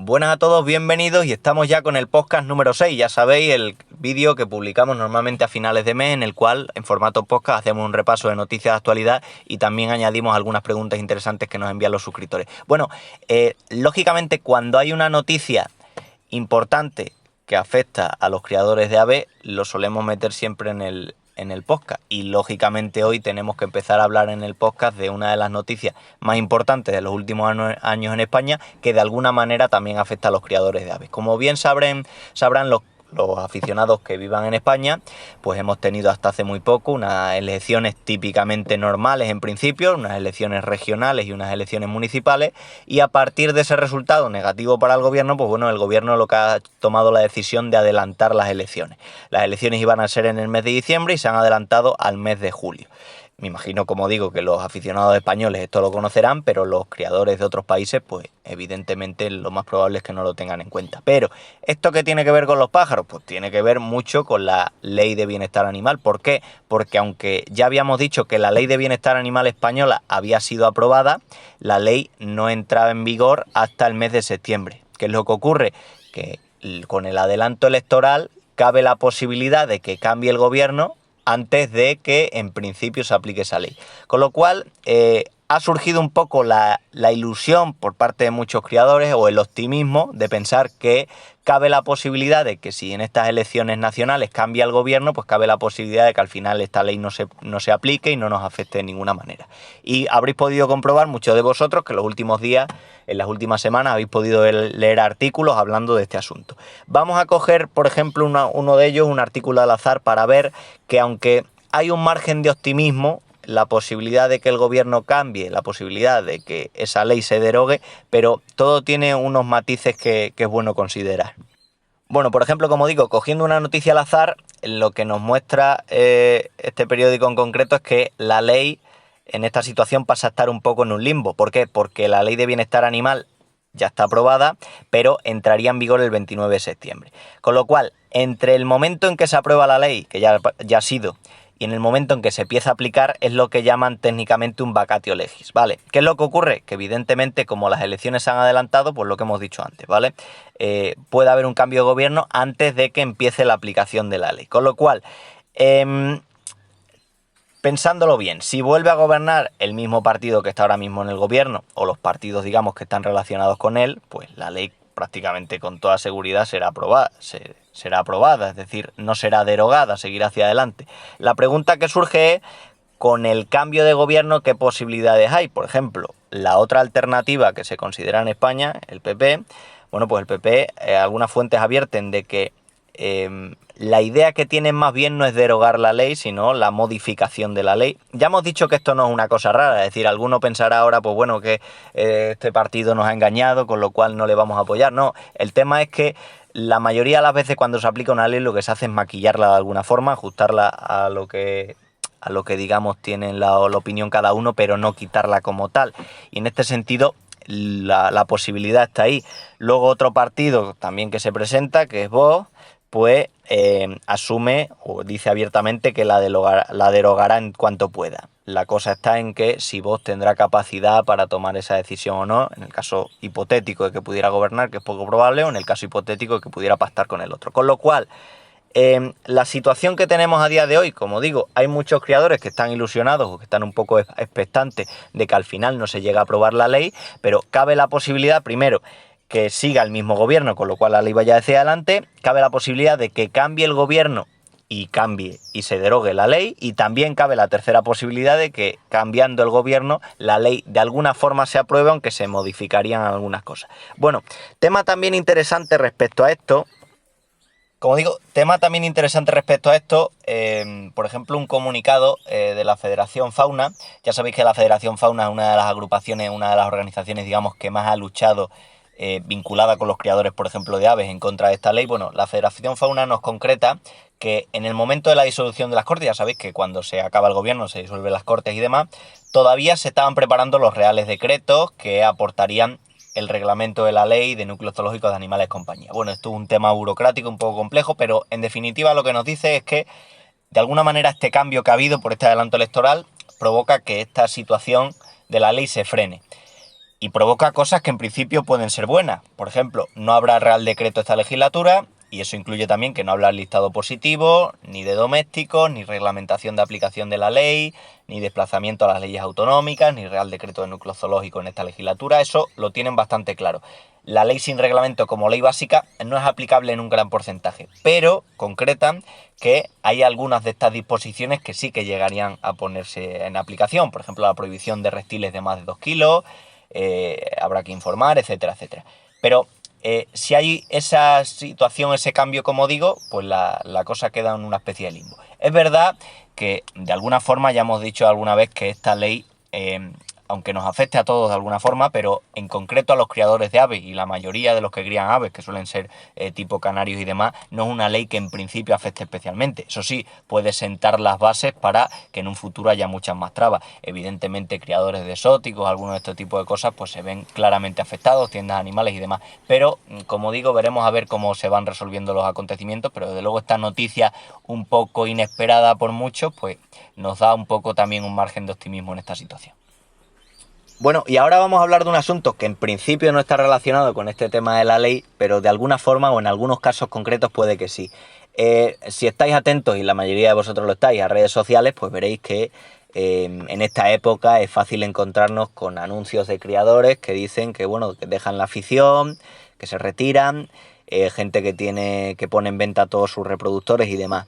Buenas a todos, bienvenidos y estamos ya con el podcast número 6. Ya sabéis, el vídeo que publicamos normalmente a finales de mes en el cual en formato podcast hacemos un repaso de noticias de actualidad y también añadimos algunas preguntas interesantes que nos envían los suscriptores. Bueno, lógicamente cuando hay una noticia importante que afecta a los creadores de AVE, lo solemos meter siempre en el podcast, y lógicamente hoy tenemos que empezar a hablar en el podcast de una de las noticias más importantes de los últimos años en España, que de alguna manera también afecta a los criadores de aves. Como bien sabrán los aficionados que vivan en España, pues hemos tenido hasta hace muy poco unas elecciones típicamente normales en principio, unas elecciones regionales y unas elecciones municipales, y a partir de ese resultado negativo para el gobierno, pues bueno, el gobierno lo que ha tomado la decisión de adelantar las elecciones. Las elecciones iban a ser en el mes de diciembre y se han adelantado al mes de julio. Me imagino, como digo, que los aficionados españoles esto lo conocerán, pero los criadores de otros países, pues evidentemente lo más probable es que no lo tengan en cuenta. Pero, ¿esto qué tiene que ver con los pájaros? Pues tiene que ver mucho con la Ley de Bienestar Animal. ¿Por qué? Porque aunque ya habíamos dicho que la Ley de Bienestar Animal española había sido aprobada, la ley no entraba en vigor hasta el mes de septiembre. ¿Qué es lo que ocurre? Que con el adelanto electoral cabe la posibilidad de que cambie el gobierno antes de que en principio se aplique esa ley. Con lo cual ha surgido un poco la ilusión por parte de muchos criadores, o el optimismo de pensar que cabe la posibilidad de que si en estas elecciones nacionales cambia el gobierno, pues cabe la posibilidad de que al final esta ley no se aplique y no nos afecte de ninguna manera. Y habréis podido comprobar, muchos de vosotros, que en los últimos días, en las últimas semanas, habéis podido leer artículos hablando de este asunto. Vamos a coger, por ejemplo, uno de ellos, un artículo al azar, para ver que aunque hay un margen de optimismo, la posibilidad de que el gobierno cambie, la posibilidad de que esa ley se derogue, pero todo tiene unos matices que es bueno considerar. Bueno, por ejemplo, como digo, cogiendo una noticia al azar, lo que nos muestra este periódico en concreto es que la ley en esta situación pasa a estar un poco en un limbo. ¿Por qué? Porque la Ley de Bienestar Animal ya está aprobada, pero entraría en vigor el 29 de septiembre. Con lo cual, entre el momento en que se aprueba la ley, que ya ha sido, y en el momento en que se empieza a aplicar, es lo que llaman técnicamente un vacatio legis, ¿vale? ¿Qué es lo que ocurre? Que evidentemente, como las elecciones se han adelantado, pues lo que hemos dicho antes, ¿vale? Puede haber un cambio de gobierno antes de que empiece la aplicación de la ley. Con lo cual, pensándolo bien, si vuelve a gobernar el mismo partido que está ahora mismo en el gobierno, o los partidos, digamos, que están relacionados con él, pues la ley prácticamente con toda seguridad será aprobada, es decir, no será derogada, seguirá hacia adelante. La pregunta que surge es, con el cambio de gobierno, ¿qué posibilidades hay? Por ejemplo, la otra alternativa que se considera en España, el PP, bueno, pues el PP, algunas fuentes advierten de que la idea que tienen más bien no es derogar la ley, sino la modificación de la ley. Ya hemos dicho que esto no es una cosa rara, es decir, alguno pensará ahora, pues bueno, que este partido nos ha engañado, con lo cual no le vamos a apoyar. No, el tema es que la mayoría de las veces cuando se aplica una ley lo que se hace es maquillarla de alguna forma, ajustarla a lo que digamos tienen la opinión cada uno, pero no quitarla como tal. Y en este sentido la posibilidad está ahí. Luego otro partido también que se presenta, que es Vox, pues asume o dice abiertamente que la derogará en cuanto pueda. La cosa está en que si Vox tendrá capacidad para tomar esa decisión o no, en el caso hipotético de que pudiera gobernar, que es poco probable, o en el caso hipotético de que pudiera pactar con el otro. Con lo cual, la situación que tenemos a día de hoy, como digo, hay muchos criadores que están ilusionados o que están un poco expectantes de que al final no se llegue a aprobar la ley, pero cabe la posibilidad, primero, que siga el mismo gobierno, con lo cual la ley vaya hacia adelante. Cabe la posibilidad de que cambie el gobierno y cambie y se derogue la ley, y también cabe la tercera posibilidad de que cambiando el gobierno la ley de alguna forma se apruebe, aunque se modificarían algunas cosas. Bueno, tema también interesante respecto a esto. Como digo, por ejemplo, un comunicado de la Federación Fauna. Ya sabéis que la Federación Fauna es una de las agrupaciones, una de las organizaciones, digamos, que más ha luchado vinculada con los criadores, por ejemplo, de aves en contra de esta ley. Bueno, la Federación Fauna nos concreta que en el momento de la disolución de las Cortes, ya sabéis que cuando se acaba el gobierno se disuelven las Cortes y demás, todavía se estaban preparando los reales decretos que aportarían el reglamento de la ley de núcleos zoológicos de animales de compañía. Bueno, esto es un tema burocrático un poco complejo, pero en definitiva lo que nos dice es que de alguna manera este cambio que ha habido por este adelanto electoral provoca que esta situación de la ley se frene. y provoca cosas que en principio pueden ser buenas. Por ejemplo, no habrá Real Decreto esta legislatura, y eso incluye también que no habrá listado positivo, ni de domésticos, ni reglamentación de aplicación de la ley, ni desplazamiento a las leyes autonómicas, ni Real Decreto de núcleo zoológico en esta legislatura. Eso lo tienen bastante claro. La ley sin reglamento como ley básica no es aplicable en un gran porcentaje, pero concretan que hay algunas de estas disposiciones que sí que llegarían a ponerse en aplicación. Por ejemplo, la prohibición de reptiles de más de 2 kilos, habrá que informar, etcétera, etcétera. Pero si hay esa situación, ese cambio, como digo, pues la cosa queda en una especie de limbo. Es verdad que de alguna forma ya hemos dicho alguna vez que esta ley, aunque nos afecte a todos de alguna forma, pero en concreto a los criadores de aves y la mayoría de los que crían aves, que suelen ser tipo canarios y demás, no es una ley que en principio afecte especialmente. Eso sí, puede sentar las bases para que en un futuro haya muchas más trabas. Evidentemente, criadores de exóticos, algunos de este tipo de cosas, pues se ven claramente afectados, tiendas animales y demás. Pero, como digo, veremos a ver cómo se van resolviendo los acontecimientos, pero desde luego esta noticia un poco inesperada por muchos, pues nos da un poco también un margen de optimismo en esta situación. Bueno, y ahora vamos a hablar de un asunto que en principio no está relacionado con este tema de la ley, pero de alguna forma o en algunos casos concretos puede que sí. Si estáis atentos, y la mayoría de vosotros lo estáis, a redes sociales, pues veréis que en esta época es fácil encontrarnos con anuncios de criadores que dicen que, bueno, que dejan la afición, que se retiran, gente que pone en venta todos sus reproductores y demás.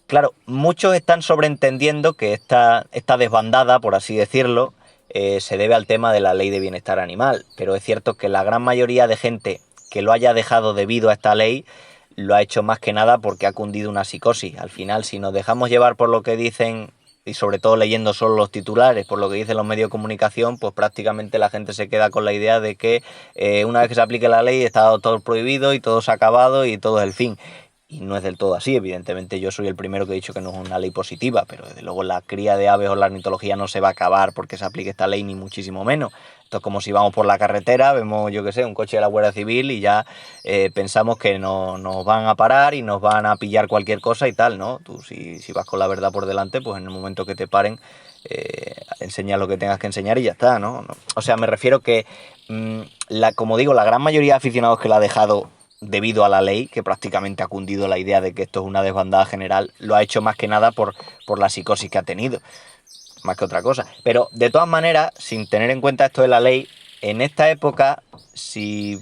Claro, muchos están sobreentendiendo que esta desbandada, por así decirlo, se debe al tema de la ley de bienestar animal, pero es cierto que la gran mayoría de gente que lo haya dejado debido a esta ley lo ha hecho más que nada porque ha cundido una psicosis. Al final, si nos dejamos llevar por lo que dicen, y sobre todo leyendo solo los titulares, por lo que dicen los medios de comunicación, pues prácticamente la gente se queda con la idea de que una vez que se aplique la ley está todo prohibido y todo se ha acabado y todo es el fin. Y no es del todo así, evidentemente yo soy el primero que he dicho que no es una ley positiva, pero desde luego la cría de aves o la ornitología no se va a acabar porque se aplique esta ley, ni muchísimo menos. Esto es como si vamos por la carretera, vemos, yo qué sé, un coche de la Guardia Civil y ya pensamos que nos van a parar y nos van a pillar cualquier cosa y tal, ¿no? Tú si vas con la verdad por delante, pues en el momento que te paren, enseña lo que tengas que enseñar y ya está, ¿no? O sea, me refiero que, como digo, la gran mayoría de aficionados que la ha dejado debido a la ley, que prácticamente ha cundido la idea de que esto es una desbandada general, lo ha hecho más que nada por la psicosis que ha tenido, más que otra cosa. Pero de todas maneras, sin tener en cuenta esto de la ley, en esta época, si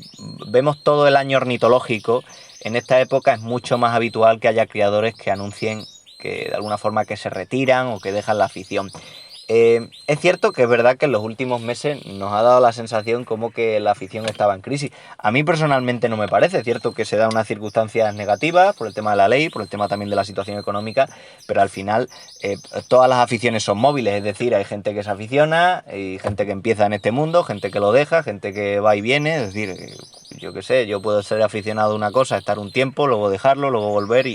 vemos todo el año ornitológico, en esta época es mucho más habitual que haya criadores que anuncien que de alguna forma que se retiran o que dejan la afición. Es cierto que es verdad que en los últimos meses nos ha dado la sensación como que la afición estaba en crisis. A mí personalmente no me parece, es cierto que se da unas circunstancias negativas por el tema de la ley, por el tema también de la situación económica, pero al final todas las aficiones son móviles, es decir, hay gente que se aficiona, hay gente que empieza en este mundo, gente que lo deja, gente que va y viene, es decir, yo qué sé, yo puedo ser aficionado a una cosa, estar un tiempo, luego dejarlo, luego volver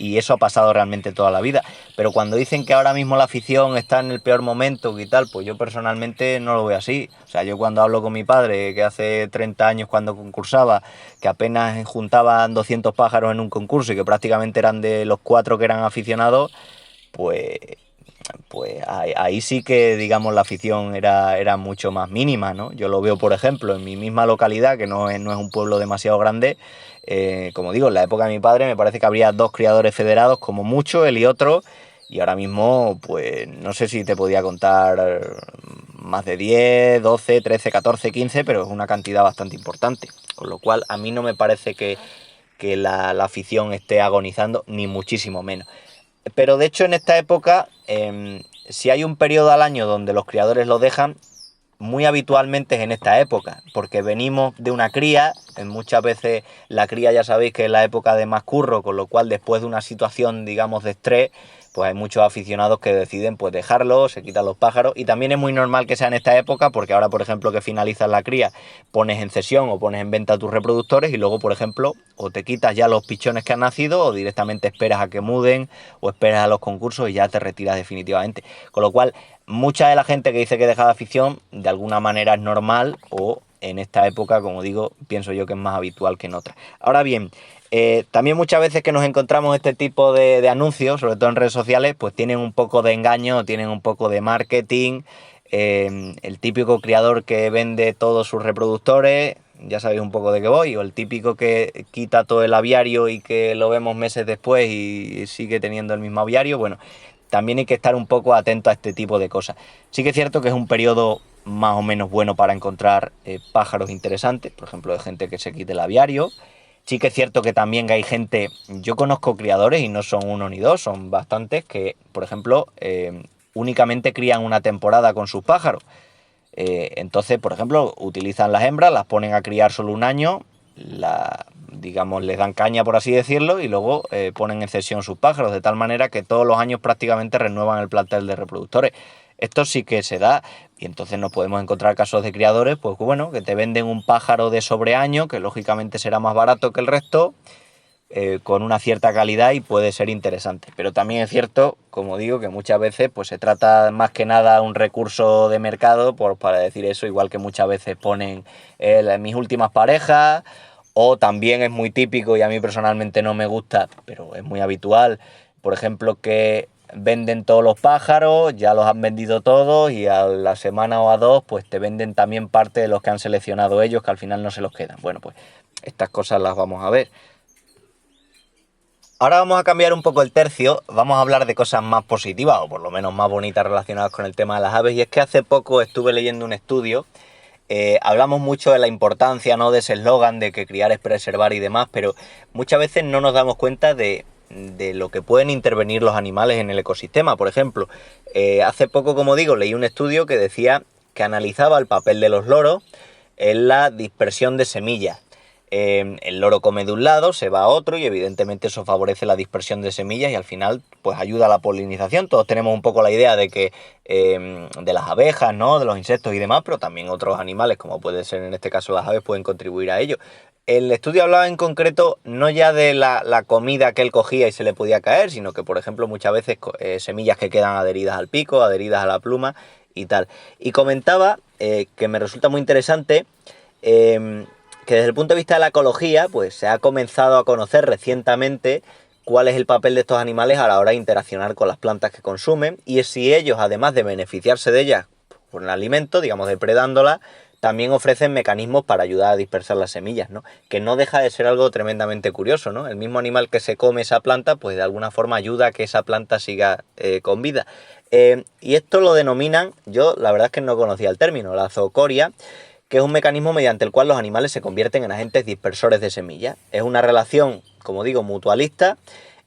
y eso ha pasado realmente toda la vida. Pero cuando dicen que ahora mismo la afición está en el peor momento y tal, pues yo personalmente no lo veo así. O sea, yo cuando hablo con mi padre, que hace 30 años cuando concursaba, que apenas juntaban 200 pájaros en un concurso y que prácticamente eran de los 4 que eran aficionados, pues ahí sí que, digamos, la afición era mucho más mínima, ¿no? Yo lo veo, por ejemplo, en mi misma localidad, que no es un pueblo demasiado grande. Como digo, en la época de mi padre me parece que habría 2 criadores federados, como mucho, él y otro, y ahora mismo, pues no sé si te podía contar más de 10, 12, 13, 14, 15, pero es una cantidad bastante importante. Con lo cual, a mí no me parece que la afición esté agonizando, ni muchísimo menos. Pero de hecho en esta época, si hay un periodo al año donde los criadores lo dejan, muy habitualmente es en esta época, porque venimos de una cría, muchas veces la cría ya sabéis que es la época de más curro, con lo cual después de una situación, digamos, de estrés, pues hay muchos aficionados que deciden pues dejarlo, se quitan los pájaros, y también es muy normal que sea en esta época, porque ahora, por ejemplo, que finalizas la cría, pones en cesión o pones en venta tus reproductores y luego, por ejemplo, o te quitas ya los pichones que han nacido o directamente esperas a que muden o esperas a los concursos y ya te retiras definitivamente. Con lo cual, mucha de la gente que dice que deja la afición, de alguna manera es normal o en esta época, como digo, pienso yo que es más habitual que en otras. Ahora bien, también muchas veces que nos encontramos este tipo de anuncios, sobre todo en redes sociales, pues tienen un poco de engaño, tienen un poco de marketing, el típico criador que vende todos sus reproductores, ya sabéis un poco de qué voy, o el típico que quita todo el aviario y que lo vemos meses después y sigue teniendo el mismo aviario. Bueno, también hay que estar un poco atento a este tipo de cosas. Sí que es cierto que es un periodo más o menos bueno para encontrar pájaros interesantes, por ejemplo, de gente que se quite el aviario. Sí que es cierto que también hay gente, yo conozco criadores y no son uno ni dos, son bastantes, que, por ejemplo, únicamente crían una temporada con sus pájaros. Entonces, por ejemplo, utilizan las hembras, las ponen a criar solo un año, digamos, les dan caña, por así decirlo, y luego ponen en cesión sus pájaros, de tal manera que todos los años prácticamente renuevan el plantel de reproductores. Esto sí que se da, y entonces nos podemos encontrar casos de criadores, pues bueno, que te venden un pájaro de sobreaño, que lógicamente será más barato que el resto, con una cierta calidad y puede ser interesante. Pero también es cierto, como digo, que muchas veces pues se trata más que nada un recurso de mercado para decir eso, igual que muchas veces ponen mis últimas parejas, o también es muy típico y a mí personalmente no me gusta, pero es muy habitual, por ejemplo, que venden todos los pájaros, ya los han vendido todos y a la semana o a dos pues te venden también parte de los que han seleccionado ellos, que al final no se los quedan. Bueno, pues estas cosas las vamos a ver. Ahora vamos a cambiar un poco el tercio, vamos a hablar de cosas más positivas, o por lo menos más bonitas relacionadas con el tema de las aves, y es que hace poco estuve leyendo un estudio, hablamos mucho de la importancia, ¿no?, de ese eslogan de que criar es preservar y demás, pero muchas veces no nos damos cuenta de lo que pueden intervenir los animales en el ecosistema. Por ejemplo, hace poco, como digo, leí un estudio que decía que analizaba el papel de los loros en la dispersión de semillas. El loro come de un lado, se va a otro y evidentemente eso favorece la dispersión de semillas y al final pues ayuda a la polinización. Todos tenemos un poco la idea de que de las abejas, ¿no?, de los insectos y demás, pero también otros animales, como puede ser en este caso las aves, pueden contribuir a ello. El estudio hablaba en concreto no ya de la comida que él cogía y se le podía caer, sino que, por ejemplo, muchas veces semillas que quedan adheridas al pico, adheridas a la pluma y tal. Y comentaba, que me resulta muy interesante, que desde el punto de vista de la ecología, pues se ha comenzado a conocer recientemente cuál es el papel de estos animales a la hora de interaccionar con las plantas que consumen y si ellos, además de beneficiarse de ellas con el alimento, digamos depredándolas, también ofrecen mecanismos para ayudar a dispersar las semillas, ¿no? Que no deja de ser algo tremendamente curioso, ¿no? El mismo animal que se come esa planta, pues de alguna forma ayuda a que esa planta siga con vida. Y esto lo denominan, yo la verdad es que no conocía el término, la zoocoria, que es un mecanismo mediante el cual los animales se convierten en agentes dispersores de semillas. Es una relación, como digo, mutualista,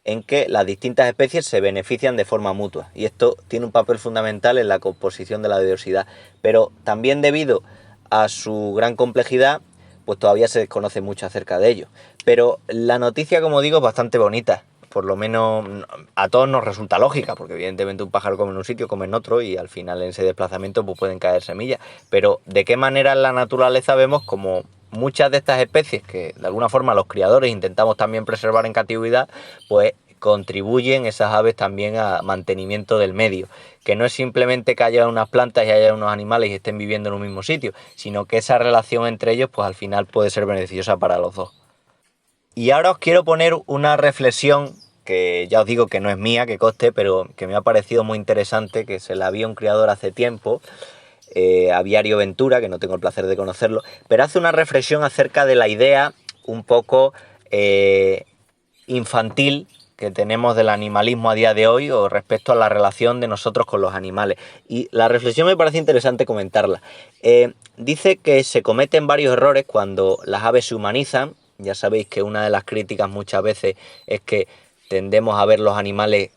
en que las distintas especies se benefician de forma mutua. Y esto tiene un papel fundamental en la composición de la biodiversidad. Pero también debido a su gran complejidad, pues todavía se desconoce mucho acerca de ello. Pero la noticia, como digo, es bastante bonita. Por lo menos a todos nos resulta lógica, porque evidentemente un pájaro come en un sitio, come en otro, y al final en ese desplazamiento pues pueden caer semillas. Pero ¿de qué manera en la naturaleza vemos como muchas de estas especies, que de alguna forma los criadores intentamos también preservar en cautividad, pues contribuyen esas aves también a mantenimiento del medio? Que no es simplemente que haya unas plantas y haya unos animales y estén viviendo en un mismo sitio, sino que esa relación entre ellos pues al final puede ser beneficiosa para los dos. Y ahora os quiero poner una reflexión que ya os digo que no es mía, que conste, pero que me ha parecido muy interesante, que se la vi a un criador hace tiempo, Aviario Ventura, que no tengo el placer de conocerlo, pero hace una reflexión acerca de la idea un poco infantil que tenemos del animalismo a día de hoy o respecto a la relación de nosotros con los animales. Y la reflexión me parece interesante comentarla. Dice que se cometen varios errores cuando las aves se humanizan. Ya sabéis que una de las críticas muchas veces es que tendemos a ver los animales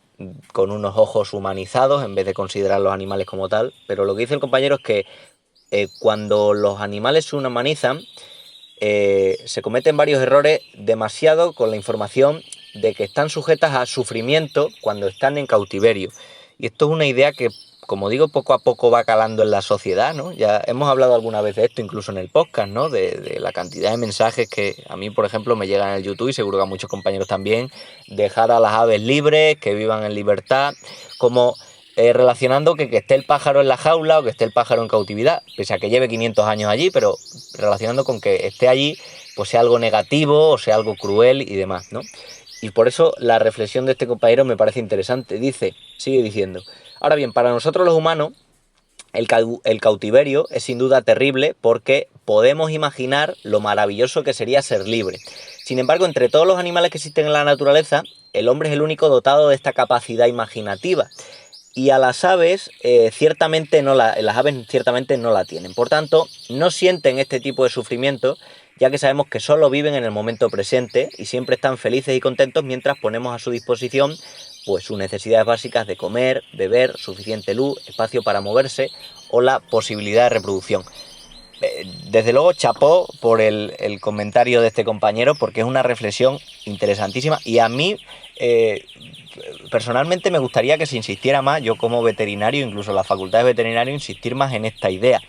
con unos ojos humanizados en vez de considerar los animales como tal. Pero lo que dice el compañero es que cuando los animales se humanizan, se cometen varios errores demasiado con la información de que están sujetas a sufrimiento cuando están en cautiverio. Y esto es una idea que, como digo, poco a poco va calando en la sociedad, ¿no? Ya hemos hablado alguna vez de esto, incluso en el podcast, ¿no? De la cantidad de mensajes que a mí, por ejemplo, me llegan en el YouTube y seguro que a muchos compañeros también. Dejar a las aves libres, que vivan en libertad, como relacionando que esté el pájaro en la jaula o que esté el pájaro en cautividad, pese a que lleve 500 años allí, pero relacionando con que esté allí, pues sea algo negativo o sea algo cruel y demás, ¿no? Y por eso la reflexión de este compañero me parece interesante. Sigue diciendo: ahora bien, para nosotros los humanos, El cautiverio es sin duda terrible porque podemos imaginar lo maravilloso que sería ser libre. Sin embargo, entre todos los animales que existen en la naturaleza, el hombre es el único dotado de esta capacidad imaginativa. Y a las aves, las aves ciertamente no la tienen. Por tanto, no sienten este tipo de sufrimiento, ya que sabemos que solo viven en el momento presente y siempre están felices y contentos mientras ponemos a su disposición pues sus necesidades básicas de comer, beber, suficiente luz, espacio para moverse o la posibilidad de reproducción. Desde luego, chapó por el comentario de este compañero, porque es una reflexión interesantísima y a mí personalmente me gustaría que se insistiera más, yo como veterinario, incluso la facultad de veterinario, insistir más en esta idea.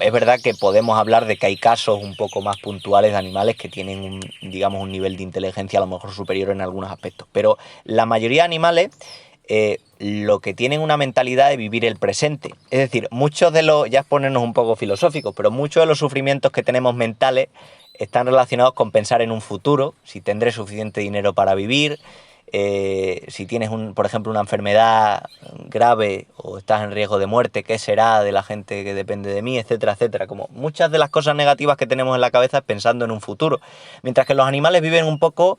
Es verdad que podemos hablar de que hay casos un poco más puntuales de animales que tienen un nivel de inteligencia a lo mejor superior en algunos aspectos, pero la mayoría de animales lo que tienen una mentalidad de vivir el presente. Es decir, ya es ponernos un poco filosóficos, pero muchos de los sufrimientos que tenemos mentales están relacionados con pensar en un futuro, si tendré suficiente dinero para vivir, si tienes, por ejemplo, una enfermedad grave o estás en riesgo de muerte, ¿qué será de la gente que depende de mí?, etcétera, etcétera. Como muchas de las cosas negativas que tenemos en la cabeza es pensando en un futuro, mientras que los animales viven un poco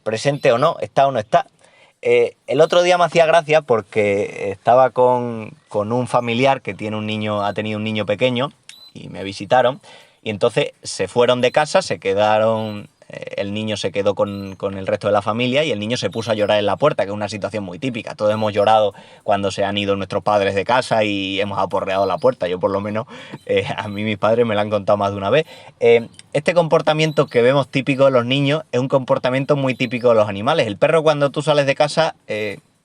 presente o no, está o no está. El otro día me hacía gracia porque estaba con un familiar que ha tenido un niño pequeño y me visitaron y entonces se fueron de casa, el niño se quedó con el resto de la familia y el niño se puso a llorar en la puerta, que es una situación muy típica. Todos hemos llorado cuando se han ido nuestros padres de casa y hemos aporreado la puerta. Yo por lo menos, a mí mis padres me lo han contado más de una vez. Este comportamiento que vemos típico de los niños es un comportamiento muy típico de los animales. El perro, cuando tú sales de casa,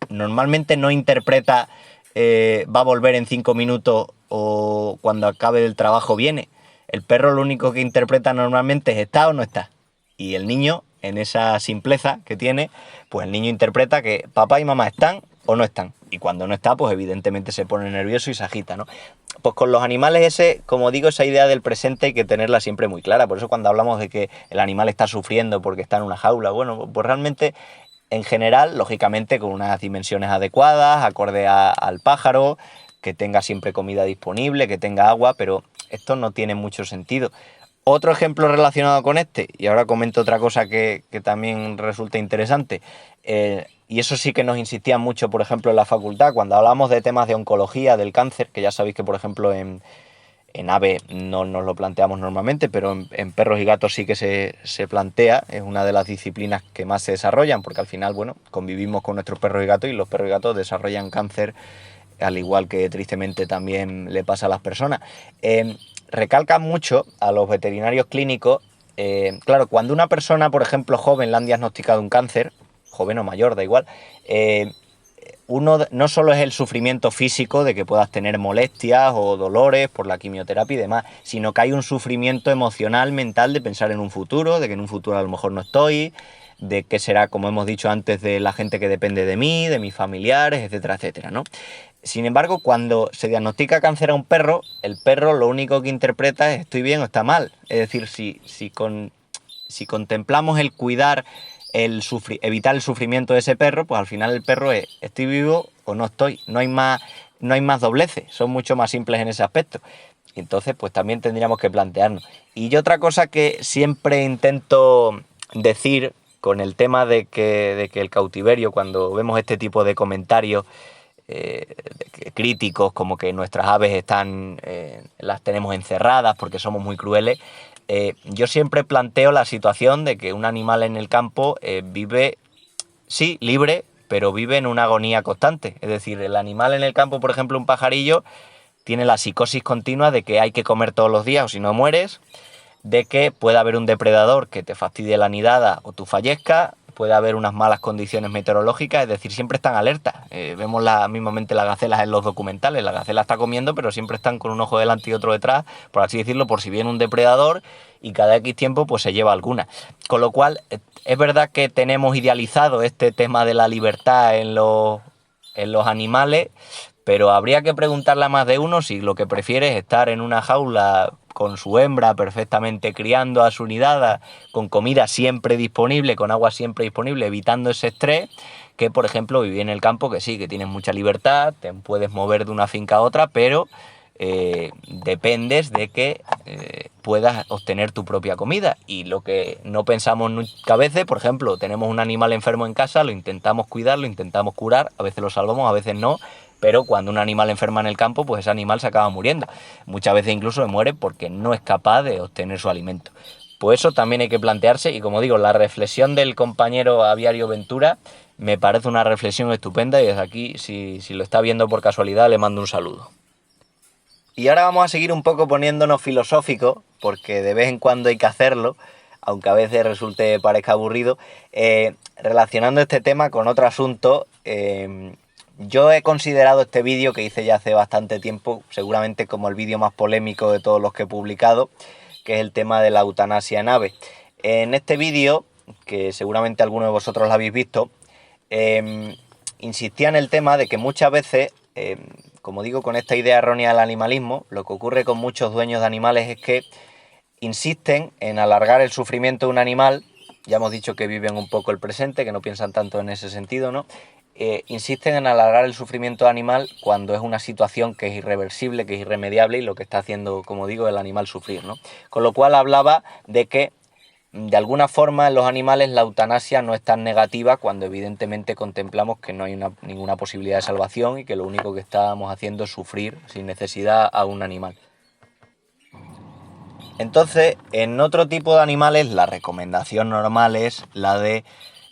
normalmente no interpreta va a volver en 5 minutos o cuando acabe el trabajo viene. El perro lo único que interpreta normalmente es está o no está. Y el niño, en esa simpleza que tiene, pues el niño interpreta que papá y mamá están o no están. Y cuando no está, pues evidentemente se pone nervioso y se agita, ¿no? Pues con los animales como digo, esa idea del presente hay que tenerla siempre muy clara. Por eso cuando hablamos de que el animal está sufriendo porque está en una jaula, bueno, pues realmente, en general, lógicamente, con unas dimensiones adecuadas, acorde al pájaro, que tenga siempre comida disponible, que tenga agua, pero esto no tiene mucho sentido. Otro ejemplo relacionado con y ahora comento otra cosa que también resulta interesante, y eso sí que nos insistían mucho, por ejemplo, en la facultad, cuando hablamos de temas de oncología, del cáncer, que ya sabéis que, por ejemplo, en aves no nos lo planteamos normalmente, pero en perros y gatos sí que se plantea, es una de las disciplinas que más se desarrollan, porque al final, bueno, convivimos con nuestros perros y gatos y los perros y gatos desarrollan cáncer, al igual que tristemente también le pasa a las personas. Recalcan mucho a los veterinarios clínicos, claro, cuando una persona, por ejemplo, joven, le han diagnosticado un cáncer, joven o mayor, da igual, uno no solo es el sufrimiento físico de que puedas tener molestias o dolores por la quimioterapia y demás, sino que hay un sufrimiento emocional, mental, de pensar en un futuro, de que en un futuro a lo mejor no estoy, de qué será, como hemos dicho antes, de la gente que depende de mí, de mis familiares, etcétera, etcétera, ¿no? Sin embargo, cuando se diagnostica cáncer a un perro, el perro lo único que interpreta es estoy bien o está mal. Es decir, si contemplamos el cuidar, evitar el sufrimiento de ese perro, pues al final el perro es estoy vivo o no estoy. No hay más dobleces, son mucho más simples en ese aspecto. Y entonces, pues también tendríamos que plantearnos. Y otra cosa que siempre intento decir con el tema de que el cautiverio, cuando vemos este tipo de comentarios críticos, como que nuestras aves las tenemos encerradas porque somos muy crueles, yo siempre planteo la situación de que un animal en el campo vive, sí, libre, pero vive en una agonía constante. Es decir, el animal en el campo, por ejemplo, un pajarillo, tiene la psicosis continua de que hay que comer todos los días o si no mueres, de que puede haber un depredador que te fastidie la nidada o tú fallezcas, puede haber unas malas condiciones meteorológicas, es decir, siempre están alerta. Vemos mismamente las gacelas en los documentales, la gacela está comiendo, pero siempre están con un ojo delante y otro detrás, por así decirlo, por si viene un depredador y cada X tiempo pues se lleva alguna. Con lo cual, es verdad que tenemos idealizado este tema de la libertad en los animales, pero habría que preguntarle a más de uno si lo que prefiere es estar en una jaula con su hembra perfectamente criando a su nidada, con comida siempre disponible, con agua siempre disponible, evitando ese estrés, que por ejemplo vivir en el campo, que sí, que tienes mucha libertad, te puedes mover de una finca a otra, pero dependes de que puedas obtener tu propia comida. Y lo que no pensamos nunca a veces, por ejemplo, tenemos un animal enfermo en casa, lo intentamos cuidar, lo intentamos curar, a veces lo salvamos, a veces no, pero cuando un animal enferma en el campo, pues ese animal se acaba muriendo. Muchas veces incluso se muere porque no es capaz de obtener su alimento. Pues eso también hay que plantearse, y como digo, la reflexión del compañero Aviario Ventura me parece una reflexión estupenda, y desde aquí, si lo está viendo por casualidad, le mando un saludo. Y ahora vamos a seguir un poco poniéndonos filosóficos, porque de vez en cuando hay que hacerlo, aunque a veces parezca aburrido, relacionando este tema con otro asunto. Yo he considerado este vídeo, que hice ya hace bastante tiempo, seguramente como el vídeo más polémico de todos los que he publicado, que es el tema de la eutanasia en aves. En este vídeo, que seguramente alguno de vosotros lo habéis visto, insistía en el tema de que muchas veces, como digo, con esta idea errónea del animalismo, lo que ocurre con muchos dueños de animales es que insisten en alargar el sufrimiento de un animal. Ya hemos dicho que viven un poco el presente, que no piensan tanto en ese sentido, ¿no? Insisten en alargar el sufrimiento animal cuando es una situación que es irreversible, que es irremediable, y lo que está haciendo, como digo, el animal sufrir, ¿no? Con lo cual hablaba de que de alguna forma en los animales la eutanasia no es tan negativa, cuando evidentemente contemplamos que no hay ninguna posibilidad de salvación y que lo único que estamos haciendo es sufrir sin necesidad a un animal. Entonces, en otro tipo de animales la recomendación normal es la de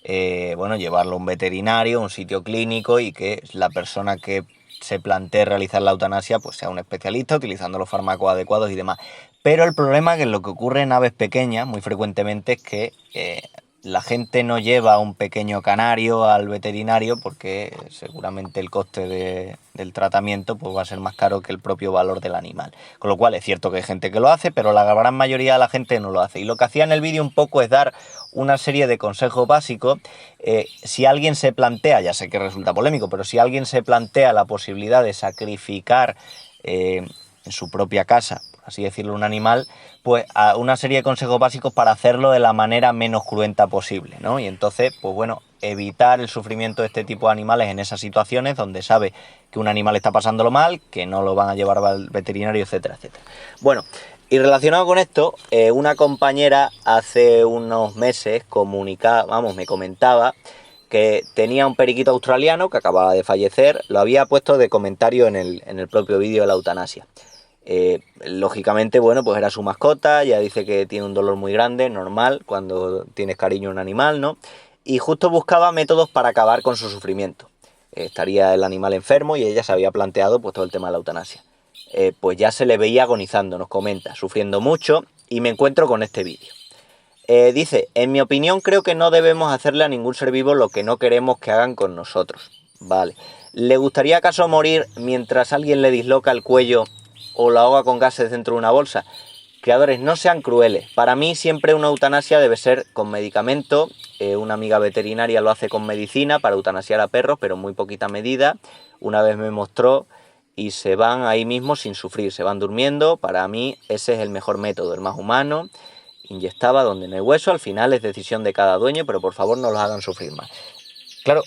llevarlo a un veterinario, a un sitio clínico, y que la persona que se plantee realizar la eutanasia pues sea un especialista, utilizando los fármacos adecuados y demás. Pero el problema, que lo que ocurre en aves pequeñas muy frecuentemente, es que la gente no lleva a un pequeño canario al veterinario, porque seguramente el coste del tratamiento pues va a ser más caro que el propio valor del animal. Con lo cual es cierto que hay gente que lo hace, pero la gran mayoría de la gente no lo hace. Y lo que hacía en el vídeo un poco es dar una serie de consejos básicos. Si alguien se plantea, ya sé que resulta polémico, pero si alguien se plantea la posibilidad de sacrificar en su propia casa, por así decirlo, un animal, pues a una serie de consejos básicos para hacerlo de la manera menos cruenta posible, ¿no? Y entonces, pues bueno, evitar el sufrimiento de este tipo de animales en esas situaciones donde sabe que un animal está pasándolo mal, que no lo van a llevar al veterinario, etcétera, etcétera. Bueno, y relacionado con esto, una compañera hace unos meses me comentaba que tenía un periquito australiano que acababa de fallecer. Lo había puesto de comentario en el propio vídeo de la eutanasia. Lógicamente, bueno, pues era su mascota, ya dice que tiene un dolor muy grande, normal, cuando tienes cariño a un animal, ¿no? Y justo buscaba métodos para acabar con su sufrimiento. Estaría el animal enfermo y ella se había planteado pues todo el tema de la eutanasia. Pues ya se le veía agonizando, nos comenta, sufriendo mucho, y me encuentro con este vídeo. Dice: en mi opinión, creo que no debemos hacerle a ningún ser vivo lo que no queremos que hagan con nosotros. Vale. ¿Le gustaría acaso morir mientras alguien le disloca el cuello o la ahoga con gases dentro de una bolsa? Creadores, no sean crueles. Para mí siempre una eutanasia debe ser con medicamento. Una amiga veterinaria lo hace con medicina para eutanasiar a perros, pero en muy poquita medida. Una vez me mostró, y se van ahí mismo sin sufrir, se van durmiendo. Para mí ese es el mejor método, el más humano. Inyectaba donde no hay hueso. Al final es decisión de cada dueño, pero por favor no los hagan sufrir más. Claro,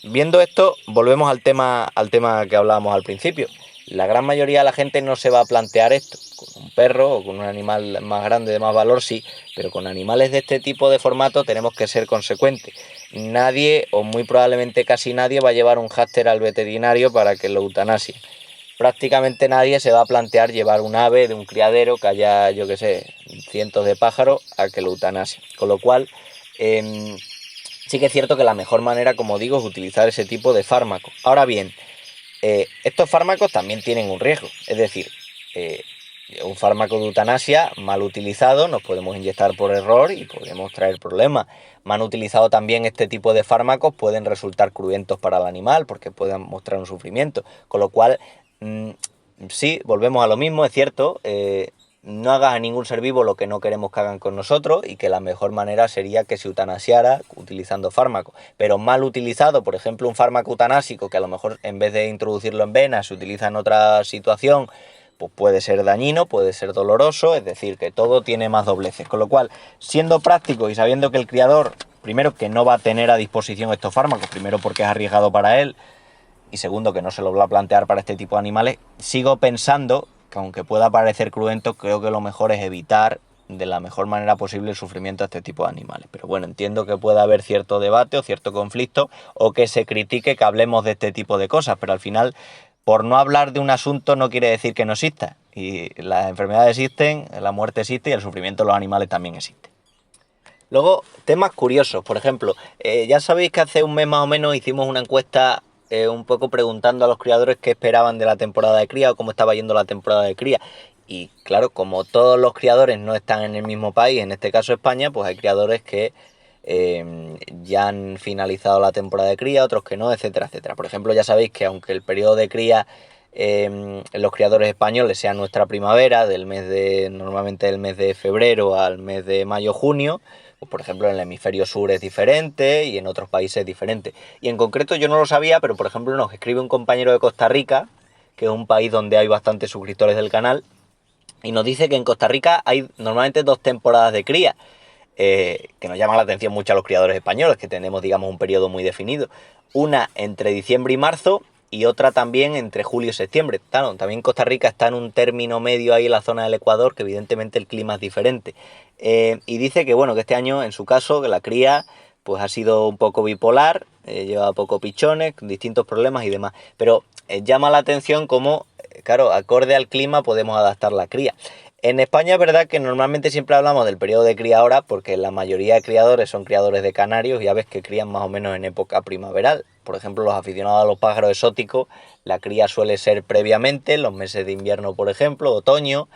viendo esto, volvemos al tema que hablábamos al principio. La gran mayoría de la gente no se va a plantear esto. Con un perro o con un animal más grande, de más valor, sí, pero con animales de este tipo de formato tenemos que ser consecuentes. Nadie, o muy probablemente casi nadie, va a llevar un hámster al veterinario para que lo eutanasie. Prácticamente nadie se va a plantear llevar un ave de un criadero que haya, yo qué sé, cientos de pájaros, a que lo eutanasie. Con lo cual, sí que es cierto que la mejor manera, como digo, es utilizar ese tipo de fármacos. Ahora bien, estos fármacos también tienen un riesgo. Es decir, un fármaco de eutanasia mal utilizado nos podemos inyectar por error y podemos traer problemas. Mal utilizado también, este tipo de fármacos pueden resultar cruentos para el animal porque pueden mostrar un sufrimiento. Con lo cual, sí, volvemos a lo mismo, es cierto. No hagas a ningún ser vivo lo que no queremos que hagan con nosotros, y que la mejor manera sería que se eutanasiara utilizando fármacos. Pero mal utilizado, por ejemplo, un fármaco eutanásico que a lo mejor en vez de introducirlo en venas se utiliza en otra situación, pues puede ser dañino, puede ser doloroso, es decir, que todo tiene más dobleces. Con lo cual, siendo práctico y sabiendo que el criador, primero, que no va a tener a disposición estos fármacos, primero porque es arriesgado para él, y segundo, que no se lo va a plantear para este tipo de animales, sigo pensando que aunque pueda parecer cruento, creo que lo mejor es evitar de la mejor manera posible el sufrimiento a este tipo de animales. Pero bueno, entiendo que pueda haber cierto debate o cierto conflicto, o que se critique que hablemos de este tipo de cosas, pero al final, por no hablar de un asunto no quiere decir que no exista. Y las enfermedades existen, la muerte existe y el sufrimiento de los animales también existe. Luego, temas curiosos. Por ejemplo, ya sabéis que hace un mes más o menos hicimos una encuesta un poco preguntando a los criadores qué esperaban de la temporada de cría o cómo estaba yendo la temporada de cría. Y claro, como todos los criadores no están en el mismo país, en este caso España, pues hay criadores que ya han finalizado la temporada de cría, otros que no, etcétera, etcétera. Por ejemplo, ya sabéis que aunque el periodo de cría en los criadores españoles sea nuestra primavera, normalmente del mes de febrero al mes de mayo-junio, pues por ejemplo en el hemisferio sur es diferente y en otros países es diferente. Y en concreto yo no lo sabía, pero por ejemplo nos escribe un compañero de Costa Rica, que es un país donde hay bastantes suscriptores del canal, y nos dice que en Costa Rica hay normalmente 2 temporadas de cría, que nos llama la atención mucho a los criadores españoles, que tenemos, digamos, un periodo muy definido. Una entre diciembre y marzo y otra también entre julio y septiembre. Claro, también Costa Rica está en un término medio ahí en la zona del Ecuador, que evidentemente el clima es diferente. Y dice que, bueno, que este año, en su caso, que la cría pues ha sido un poco bipolar, lleva poco pichones, distintos problemas y demás. Pero llama la atención cómo, claro, acorde al clima podemos adaptar la cría. En España es verdad que normalmente siempre hablamos del periodo de cría ahora, porque la mayoría de criadores son criadores de canarios y aves que crían más o menos en época primaveral. Por ejemplo, los aficionados a los pájaros exóticos, la cría suele ser previamente, en los meses de invierno, por ejemplo, otoño,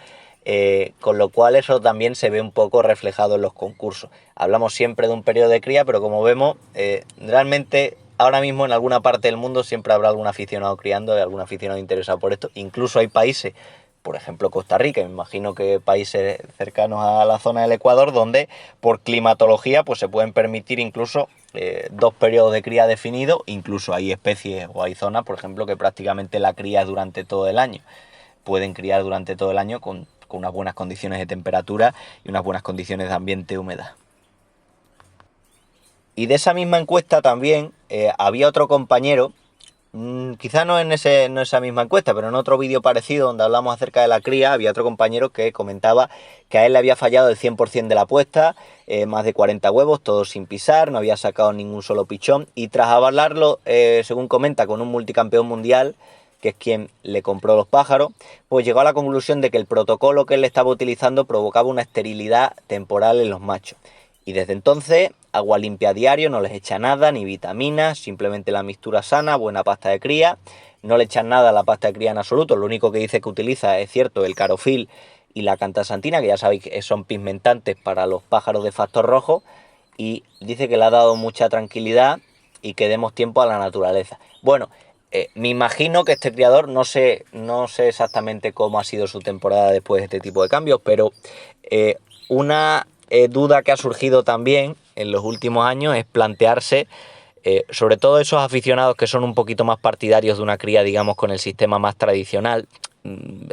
con lo cual eso también se ve un poco reflejado en los concursos. Hablamos siempre de un periodo de cría, pero como vemos, realmente ahora mismo en alguna parte del mundo siempre habrá algún aficionado criando y algún aficionado interesado por esto. Incluso hay países, por ejemplo Costa Rica, me imagino que países cercanos a la zona del Ecuador, donde por climatología pues se pueden permitir incluso 2 periodos de cría definidos. Incluso hay especies o hay zonas, por ejemplo, que prácticamente la cría es durante todo el año. Pueden criar durante todo el año con unas buenas condiciones de temperatura y unas buenas condiciones de ambiente y humedad. Y de esa misma encuesta también había otro compañero, quizá no en esa misma encuesta, pero en otro vídeo parecido donde hablamos acerca de la cría, había otro compañero que comentaba que a él le había fallado el 100% de la puesta, más de 40 huevos, todos sin pisar, no había sacado ningún solo pichón, y tras avalarlo, según comenta, con un multicampeón mundial, que es quien le compró los pájaros, pues llegó a la conclusión de que el protocolo que él estaba utilizando provocaba una esterilidad temporal en los machos. Y desde entonces, agua limpia a diario, no les echa nada, ni vitaminas, simplemente la mixtura sana, buena pasta de cría, no le echan nada a la pasta de cría en absoluto, lo único que dice que utiliza, es cierto, el carofil y la cantasantina, que ya sabéis que son pigmentantes para los pájaros de factor rojo, y dice que le ha dado mucha tranquilidad y que demos tiempo a la naturaleza. Bueno, me imagino que este criador, no sé exactamente cómo ha sido su temporada después de este tipo de cambios, pero una duda que ha surgido también en los últimos años es plantearse, sobre todo esos aficionados que son un poquito más partidarios de una cría, digamos, con el sistema más tradicional.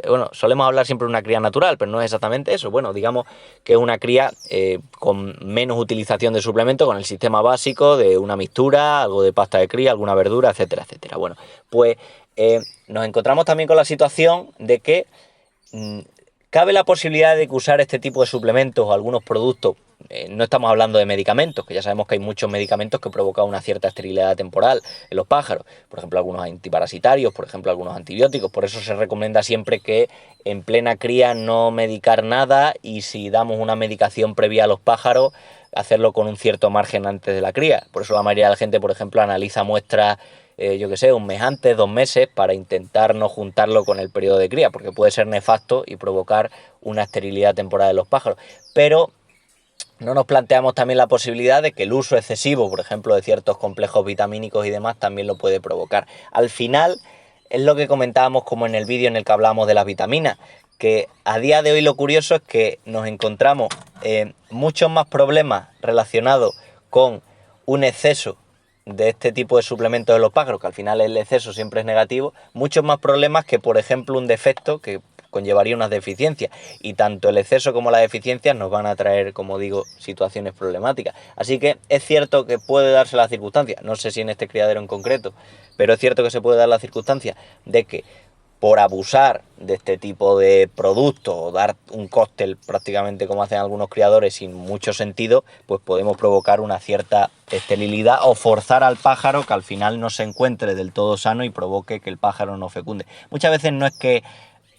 Bueno, solemos hablar siempre de una cría natural, pero no es exactamente eso. Bueno, digamos que es una cría con menos utilización de suplementos, con el sistema básico de una mixtura, algo de pasta de cría, alguna verdura, etcétera, etcétera. Bueno, pues nos encontramos también con la situación de que cabe la posibilidad de que usar este tipo de suplementos o algunos productos, no estamos hablando de medicamentos, que ya sabemos que hay muchos medicamentos que provocan una cierta esterilidad temporal en los pájaros, por ejemplo algunos antiparasitarios, por ejemplo algunos antibióticos, por eso se recomienda siempre que en plena cría no medicar nada, y si damos una medicación previa a los pájaros, hacerlo con un cierto margen antes de la cría. Por eso la mayoría de la gente, por ejemplo, analiza muestras un mes antes, 2 meses, para intentar no juntarlo con el periodo de cría, porque puede ser nefasto y provocar una esterilidad temporal de los pájaros. Pero no nos planteamos también la posibilidad de que el uso excesivo, por ejemplo, de ciertos complejos vitamínicos y demás, también lo puede provocar. Al final, es lo que comentábamos como en el vídeo en el que hablábamos de las vitaminas, que a día de hoy lo curioso es que nos encontramos muchos más problemas relacionados con un exceso de este tipo de suplementos de los pájaros, que al final el exceso siempre es negativo, muchos más problemas que, por ejemplo, un defecto que conllevaría unas deficiencias, y tanto el exceso como las deficiencias nos van a traer, como digo, situaciones problemáticas. Así que es cierto que puede darse la circunstancia, no sé si en este criadero en concreto, pero es cierto que se puede dar la circunstancia de que por abusar de este tipo de producto o dar un cóctel prácticamente como hacen algunos criadores sin mucho sentido, pues podemos provocar una cierta esterilidad o forzar al pájaro que al final no se encuentre del todo sano y provoque que el pájaro no fecunde. Muchas veces no es que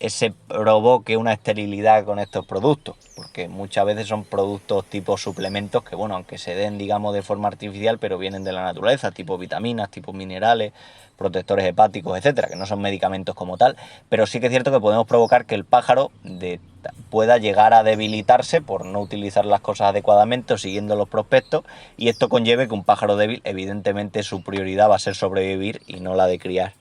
se provoque una esterilidad con estos productos, porque muchas veces son productos tipo suplementos que, bueno, aunque se den, digamos, de forma artificial, pero vienen de la naturaleza, tipo vitaminas, tipo minerales, protectores hepáticos, etcétera, que no son medicamentos como tal, pero sí que es cierto que podemos provocar que el pájaro pueda llegar a debilitarse por no utilizar las cosas adecuadamente o siguiendo los prospectos, y esto conlleve que un pájaro débil, evidentemente, su prioridad va a ser sobrevivir y no la de criar.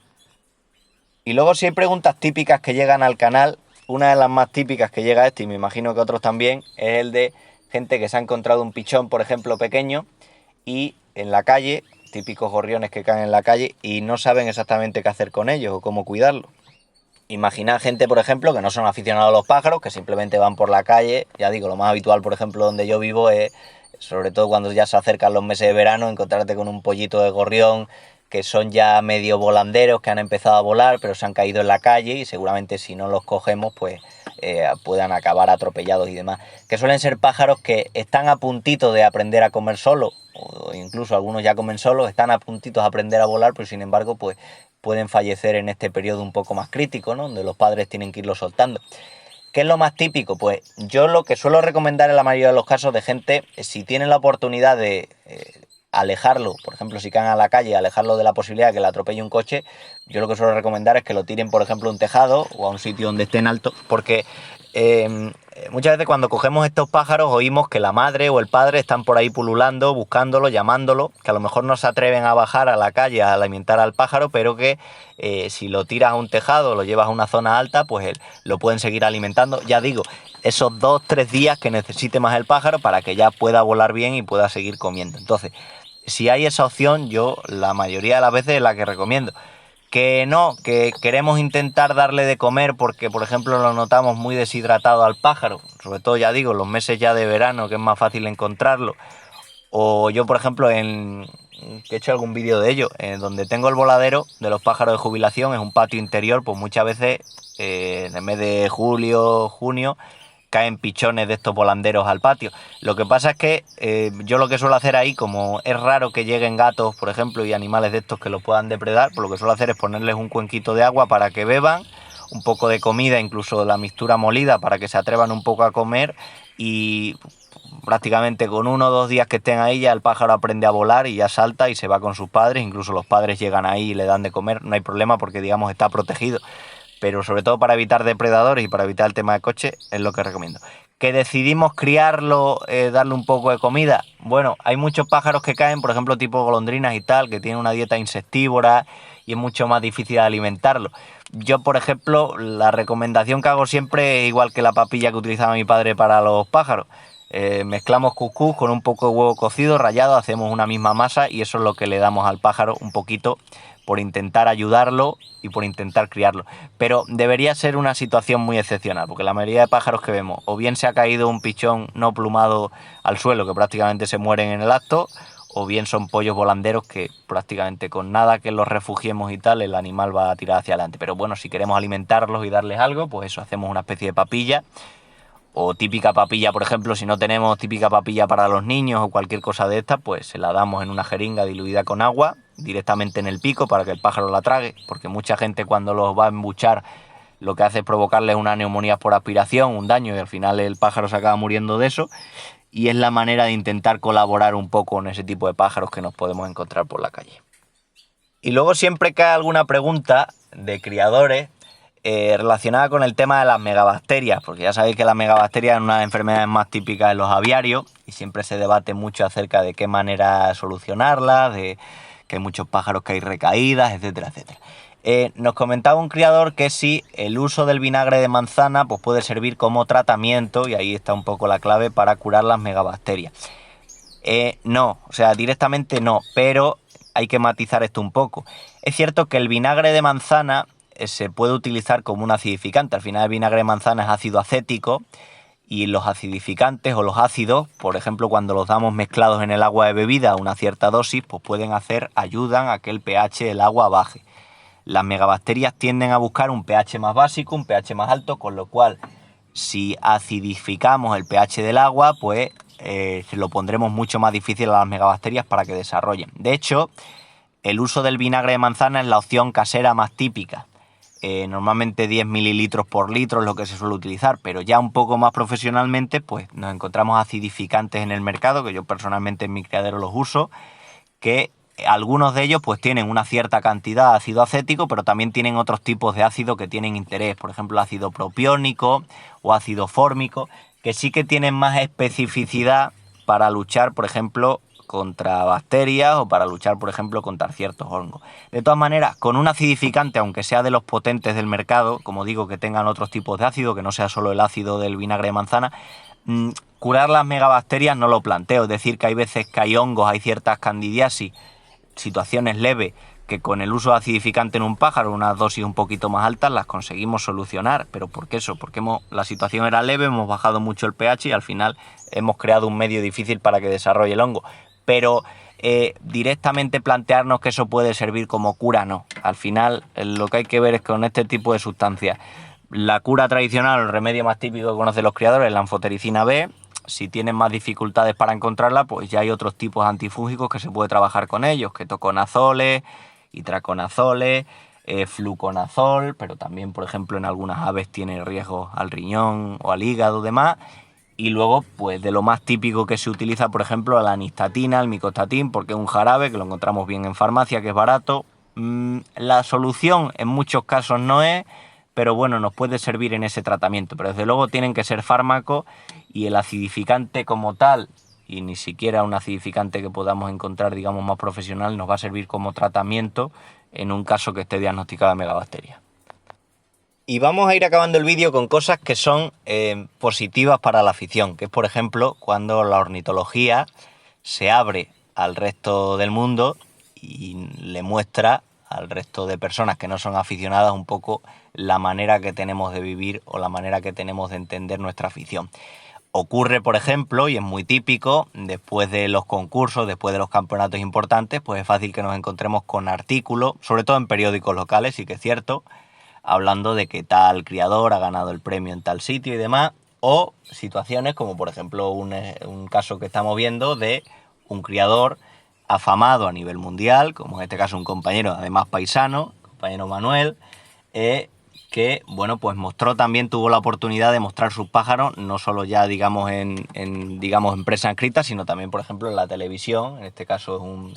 Y luego, si hay preguntas típicas que llegan al canal, una de las más típicas que llega a este, y me imagino que otros también, es el de gente que se ha encontrado un pichón, por ejemplo, pequeño, y en la calle, típicos gorriones que caen en la calle, y no saben exactamente qué hacer con ellos o cómo cuidarlos. Imaginad gente, por ejemplo, que no son aficionados a los pájaros, que simplemente van por la calle. Ya digo, lo más habitual, por ejemplo, donde yo vivo es, sobre todo cuando ya se acercan los meses de verano, encontrarte con un pollito de gorrión que son ya medio volanderos, que han empezado a volar, pero se han caído en la calle y seguramente si no los cogemos, pues puedan acabar atropellados y demás. Que suelen ser pájaros que están a puntito de aprender a comer solo, o incluso algunos ya comen solos, están a puntitos de aprender a volar, pero sin embargo, pues pueden fallecer en este periodo un poco más crítico, ¿no? Donde los padres tienen que irlo soltando. ¿Qué es lo más típico? Pues yo lo que suelo recomendar en la mayoría de los casos de gente, si tienen la oportunidad de alejarlo, por ejemplo, si caen a la calle, alejarlo de la posibilidad de que le atropelle un coche, yo lo que suelo recomendar es que lo tiren, por ejemplo, a un tejado o a un sitio donde esté en alto, porque muchas veces cuando cogemos estos pájaros oímos que la madre o el padre están por ahí pululando, buscándolo, llamándolo, que a lo mejor no se atreven a bajar a la calle a alimentar al pájaro, pero que si lo tiras a un tejado, lo llevas a una zona alta, pues lo pueden seguir alimentando. Ya digo, esos 2-3 días que necesite más el pájaro para que ya pueda volar bien y pueda seguir comiendo. Entonces, si hay esa opción, yo la mayoría de las veces es la que recomiendo. Que no, que queremos intentar darle de comer porque, por ejemplo, lo notamos muy deshidratado al pájaro, sobre todo, ya digo, los meses ya de verano, que es más fácil encontrarlo. O yo, por ejemplo, que he hecho algún vídeo de ello, donde tengo el voladero de los pájaros de jubilación, es un patio interior, pues muchas veces, en el mes de julio, junio, caen pichones de estos volanderos al patio. Lo que pasa es que yo lo que suelo hacer ahí, como es raro que lleguen gatos, por ejemplo, y animales de estos que lo puedan depredar, pues lo que suelo hacer es ponerles un cuenquito de agua para que beban, un poco de comida, incluso la mixtura molida, para que se atrevan un poco a comer, y prácticamente con 1 o 2 días que estén ahí ya el pájaro aprende a volar y ya salta y se va con sus padres. Incluso los padres llegan ahí y le dan de comer, no hay problema porque, digamos, está protegido. Pero sobre todo para evitar depredadores y para evitar el tema de coche es lo que recomiendo. ¿Que decidimos criarlo, darle un poco de comida? Bueno, hay muchos pájaros que caen, por ejemplo, tipo golondrinas y tal, que tienen una dieta insectívora y es mucho más difícil alimentarlo. Yo, por ejemplo, la recomendación que hago siempre es igual que la papilla que utilizaba mi padre para los pájaros. Mezclamos cuscús con un poco de huevo cocido, rallado, hacemos una misma masa y eso es lo que le damos al pájaro un poquito por intentar ayudarlo y por intentar criarlo. Pero debería ser una situación muy excepcional, porque la mayoría de pájaros que vemos, o bien se ha caído un pichón no plumado al suelo, que prácticamente se mueren en el acto, o bien son pollos volanderos que prácticamente con nada que los refugiemos y tal, el animal va a tirar hacia adelante. Pero bueno, si queremos alimentarlos y darles algo, pues eso, hacemos una especie de papilla. O típica papilla, por ejemplo, si no tenemos típica papilla para los niños o cualquier cosa de esta, pues se la damos en una jeringa diluida con agua, directamente en el pico para que el pájaro la trague, porque mucha gente cuando los va a embuchar lo que hace es provocarles una neumonía por aspiración, un daño, y al final el pájaro se acaba muriendo de eso, y es la manera de intentar colaborar un poco con ese tipo de pájaros que nos podemos encontrar por la calle. Y luego siempre cae alguna pregunta de criadores relacionada con el tema de las megabacterias, porque ya sabéis que las megabacterias es una de las enfermedades más típicas en los aviarios y siempre se debate mucho acerca de qué manera solucionarlas, de que hay muchos pájaros que hay recaídas, etcétera, etcétera. Nos comentaba un criador que si el uso del vinagre de manzana pues puede servir como tratamiento, y ahí está un poco la clave para curar las megabacterias. No, o sea, directamente no, pero hay que matizar esto un poco. Es cierto que el vinagre de manzana se puede utilizar como un acidificante. Al final el vinagre de manzana es ácido acético y los acidificantes o los ácidos, por ejemplo, cuando los damos mezclados en el agua de bebida a una cierta dosis, pues ayudan a que el pH del agua baje. Las megabacterias tienden a buscar un pH más básico, un pH más alto, con lo cual si acidificamos el pH del agua, pues se lo pondremos mucho más difícil a las megabacterias para que desarrollen. De hecho, el uso del vinagre de manzana es la opción casera más típica. Normalmente 10 mililitros por litro es lo que se suele utilizar, pero ya un poco más profesionalmente pues nos encontramos acidificantes en el mercado, que yo personalmente en mi criadero los uso, que algunos de ellos pues tienen una cierta cantidad de ácido acético, pero también tienen otros tipos de ácido que tienen interés, por ejemplo ácido propiónico o ácido fórmico, que sí que tienen más especificidad para luchar, por ejemplo, contra bacterias o para luchar, por ejemplo, contra ciertos hongos. De todas maneras, con un acidificante, aunque sea de los potentes del mercado, como digo, que tengan otros tipos de ácido, que no sea solo el ácido del vinagre de manzana, curar las megabacterias no lo planteo. Es decir, que hay veces que hay hongos, hay ciertas candidiasis, situaciones leves, que con el uso de acidificante en un pájaro, unas dosis un poquito más altas, las conseguimos solucionar. ¿Pero por qué eso? Porque la situación era leve, hemos bajado mucho el pH y al final hemos creado un medio difícil para que desarrolle el hongo. Pero directamente plantearnos que eso puede servir como cura, no. Al final lo que hay que ver es que con este tipo de sustancias, la cura tradicional, el remedio más típico que conocen los criadores es la anfotericina B. Si tienen más dificultades para encontrarla, pues ya hay otros tipos antifúngicos que se puede trabajar con ellos, ketoconazoles, itraconazoles, fluconazol, pero también, por ejemplo, en algunas aves tiene riesgo al riñón o al hígado y demás. Y luego, pues de lo más típico que se utiliza, por ejemplo, la anistatina, el micostatín, porque es un jarabe que lo encontramos bien en farmacia, que es barato. La solución en muchos casos no es, pero bueno, nos puede servir en ese tratamiento. Pero desde luego tienen que ser fármacos y el acidificante como tal, y ni siquiera un acidificante que podamos encontrar, digamos, más profesional, nos va a servir como tratamiento en un caso que esté diagnosticada megabacteria. Y vamos a ir acabando el vídeo con cosas que son positivas para la afición, que es, por ejemplo, cuando la ornitología se abre al resto del mundo y le muestra al resto de personas que no son aficionadas un poco la manera que tenemos de vivir o la manera que tenemos de entender nuestra afición. Ocurre, por ejemplo, y es muy típico, después de los concursos, después de los campeonatos importantes, pues es fácil que nos encontremos con artículos, sobre todo en periódicos locales, sí que es cierto, hablando de que tal criador ha ganado el premio en tal sitio y demás, o situaciones como por ejemplo un caso que estamos viendo de un criador afamado a nivel mundial, como en este caso un compañero además paisano, compañero Manuel, que bueno, pues tuvo la oportunidad de mostrar sus pájaros, no solo ya digamos en prensa escrita, sino también por ejemplo en la televisión. En este caso es un